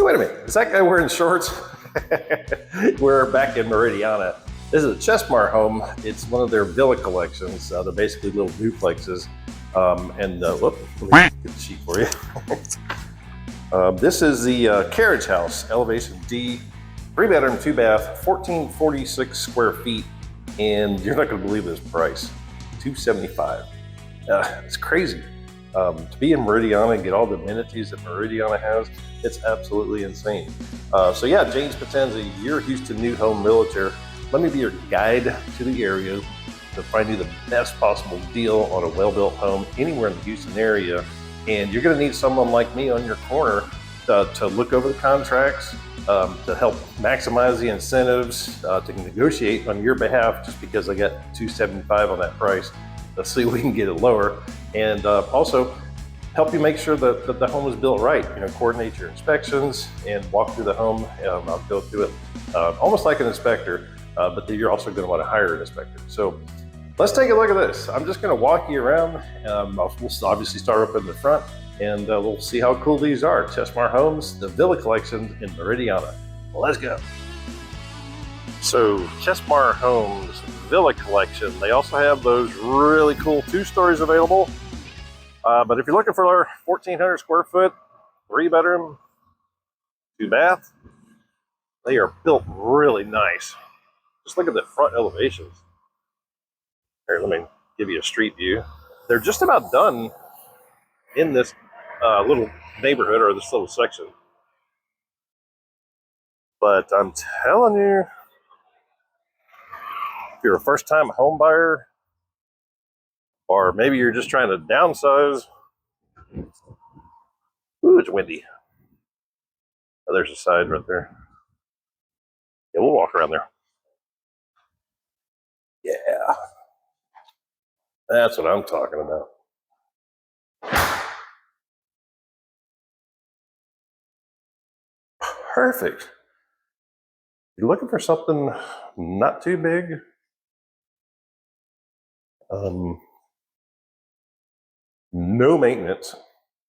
wait a minute, is that guy wearing shorts? We're back in Meridiana. This is a Chesmar home. It's one of their villa collections. They're basically little duplexes. Let me get the sheet for you. This is the carriage house, elevation D, 3-bedroom, 2-bath, 1446 square feet, and you're not going to believe this price, $275. It's crazy. To be in Meridiana and get all the amenities that Meridiana has, it's absolutely insane. So yeah, James Potenza, your Houston New Home Realtor. Let me be your guide to the area to find you the best possible deal on a well-built home anywhere in the Houston area. And you're going to need someone like me on your corner to look over the contracts, to help maximize the incentives, to negotiate on your behalf, just because I got $275 on that price. Let's see if we can get it lower. And also help you make sure that the home is built right. You know, coordinate your inspections and walk through the home. I'll go through it almost like an inspector, but then you're also going to want to hire an inspector. So let's take a look at this. I'm just going to walk you around. We'll obviously start up in the front, and we'll see how cool these are. Chesmar Homes, the villa collection in Meridiana. Well, let's go. So Chesmar Homes Villa Collection. They also have those really cool 2 stories available. But if you're looking for our 1,400 square foot, 3-bedroom, 2-bath, they are built really nice. Just look at the front elevations. Here, let me give you a street view. They're just about done in this little neighborhood or this little section. But I'm telling you, if you're a first-time home buyer, or maybe you're just trying to downsize. Ooh, it's windy. Oh, there's a side right there. Yeah, we'll walk around there. Yeah. That's what I'm talking about. Perfect. You're looking for something not too big. No maintenance.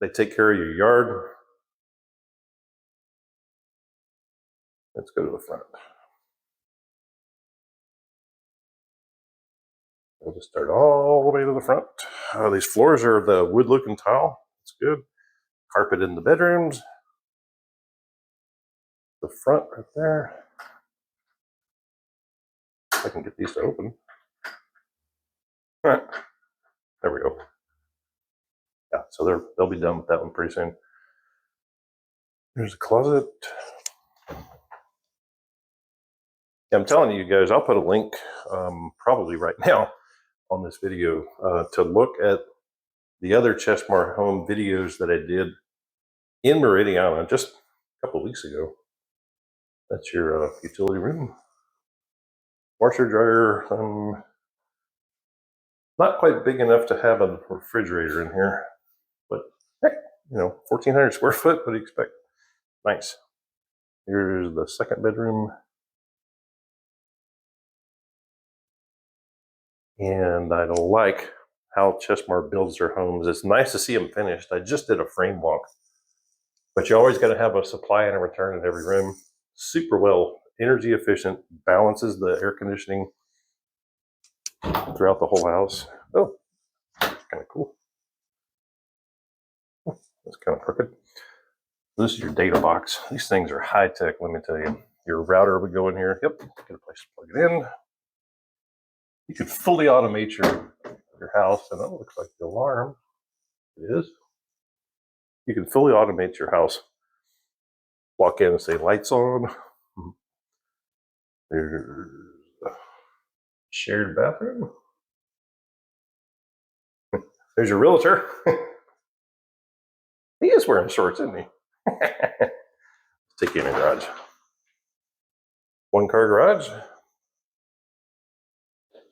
They take care of your yard. Let's go to the front. We'll just start all the way to the front. These floors are the wood-looking tile. It's good. Carpet in the bedrooms. The front right there. I can get these to open. There we go. Yeah, so they'll be done with that one pretty soon. There's a closet. I'm telling you guys, I'll put a link probably right now on this video to look at the other Chesmar Home videos that I did in Meridiana just a couple of weeks ago. That's your utility room. Washer, dryer. Not quite big enough to have a refrigerator in here, but heck, you know, 1,400 square foot, what do you expect? Nice. Here's the 2nd bedroom. And I like how Chesmar builds their homes. It's nice to see them finished. I just did a frame walk, but you always got to have a supply and a return in every room. Super well, energy efficient, balances the air conditioning throughout the whole house. Oh, that's kind of cool. That's kind of crooked. This is your data box. These things are high tech, let me tell you. Your router would go in here. Yep, get a place to plug it in. You can fully automate your house, and that looks like the alarm. It is. You can fully automate your house. Walk in and say lights on. There's a shared bathroom. There's your realtor. He is wearing shorts, isn't he? Take you in the garage. 1-car garage.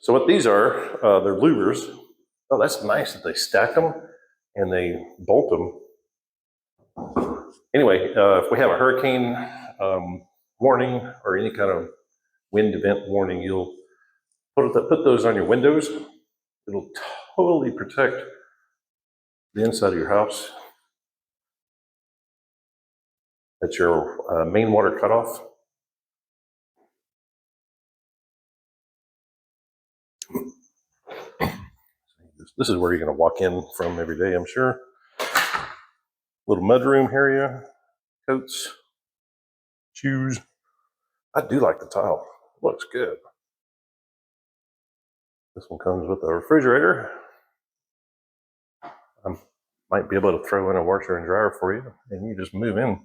So what these are, they're louvers. Oh, that's nice that they stack them and they bolt them. Anyway, if we have a hurricane warning or any kind of wind event warning, you'll put those on your windows. It'll totally protect the inside of your house. That's your main water cutoff. This is where you're going to walk in from every day, I'm sure. Little mudroom area, coats, shoes. I do like the tile. It looks good. This one comes with a refrigerator. I might be able to throw in a washer and dryer for you, and you just move in.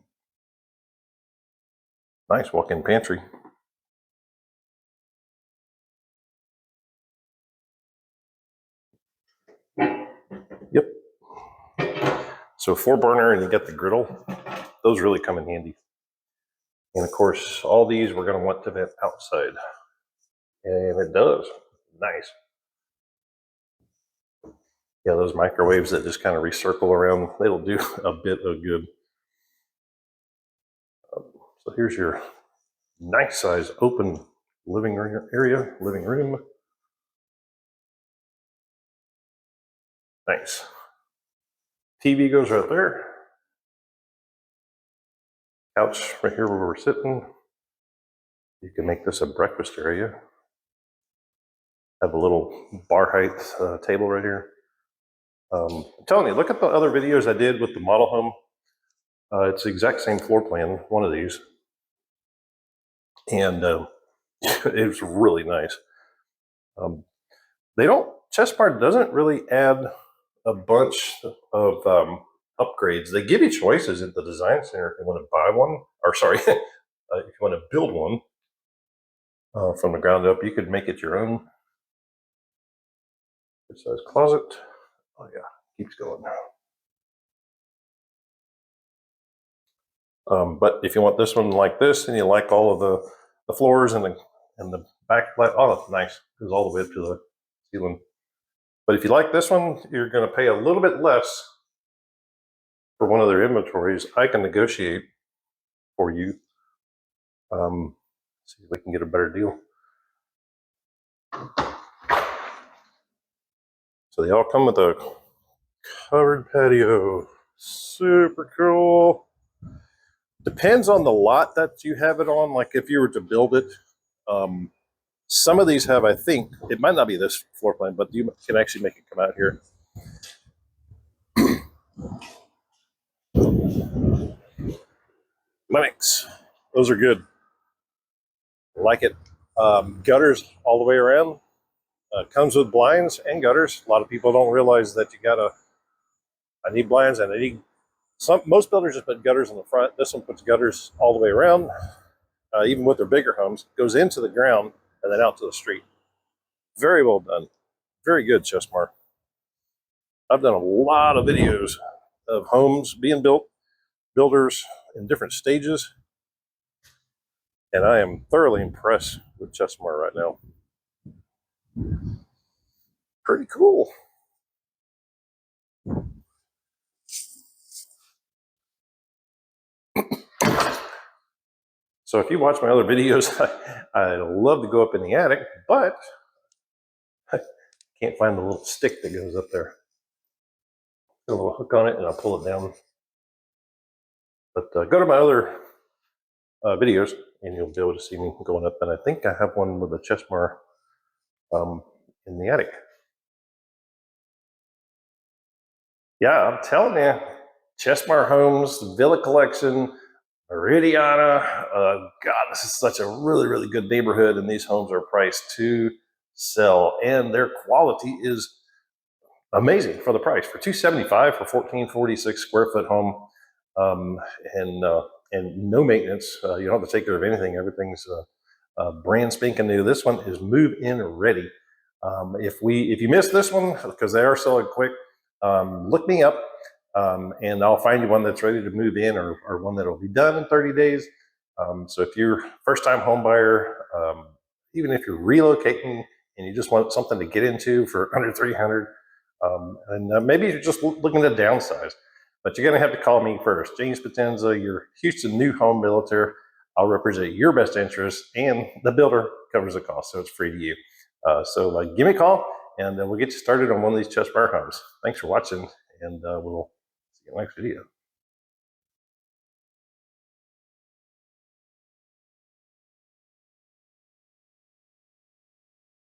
Nice walk-in pantry. Yep. So 4-burner, and you get the griddle. Those really come in handy. And of course, all these we're going to want to vent outside. And it does. Nice. Yeah, those microwaves that just kind of recircle around, they'll do a bit of good. So here's your nice size open living area, living room. Nice. TV goes right there. Couch right here where we're sitting. You can make this a breakfast area. Have a little bar height table right here. I'm telling you, look at the other videos I did with the model home. It's the exact same floor plan, one of these. And it was really nice. Chesmar doesn't really add a bunch of upgrades. They give you choices at the design center if you want to buy one, or sorry, if you want to build one from the ground up. You could make it your own. Good size closet. Oh yeah, keeps going. But if you want this one like this, and you like all of the floors and the back, oh, nice, goes all the way up to the ceiling. But if you like this one, you're going to pay a little bit less for one of their inventories. I can negotiate for you. See if we can get a better deal. So they all come with a covered patio. Super cool. Depends on the lot that you have it on. Like if you were to build it, some of these have, I think, it might not be this floor plan, but you can actually make it come out here. Lennox, those are good. Like it. Gutters all the way around. Comes with blinds and gutters. A lot of people don't realize that I need blinds and I need most builders just put gutters in the front. This one puts gutters all the way around. Even with their bigger homes, goes into the ground and then out to the street. Very well done. Very good, Chesmar. I've done a lot of videos of homes being built, builders in different stages, and I am thoroughly impressed with Chesmar right now. Pretty cool. So if you watch my other videos, I love to go up in the attic, but I can't find the little stick that goes up there. Got a little hook on it, and I'll pull it down. But go to my other videos, and you'll be able to see me going up. And I think I have one with a Chesmar in the attic. Yeah, I'm telling you, Chesmar Homes, Villa Collection, Meridiana. God, this is such a really, really good neighborhood, and these homes are priced to sell, and their quality is amazing for the price. For $275 for 1446 square foot home, and no maintenance. You don't have to take care of anything. Everything's brand spanking new. This one is move in ready. If you missed this one, because they are selling quick, look me up, and I'll find you one that's ready to move in, or one that'll be done in 30 days. So if you're first time home buyer, even if you're relocating and you just want something to get into for under $300, and maybe you're just looking to downsize, but you're going to have to call me first. James Potenza, your Houston new home realtor. I'll represent your best interest, and the builder covers the cost, so it's free to you. So give me a call, and we'll get you started on one of these Chesmar homes. Thanks for watching, and we'll see you in the next video.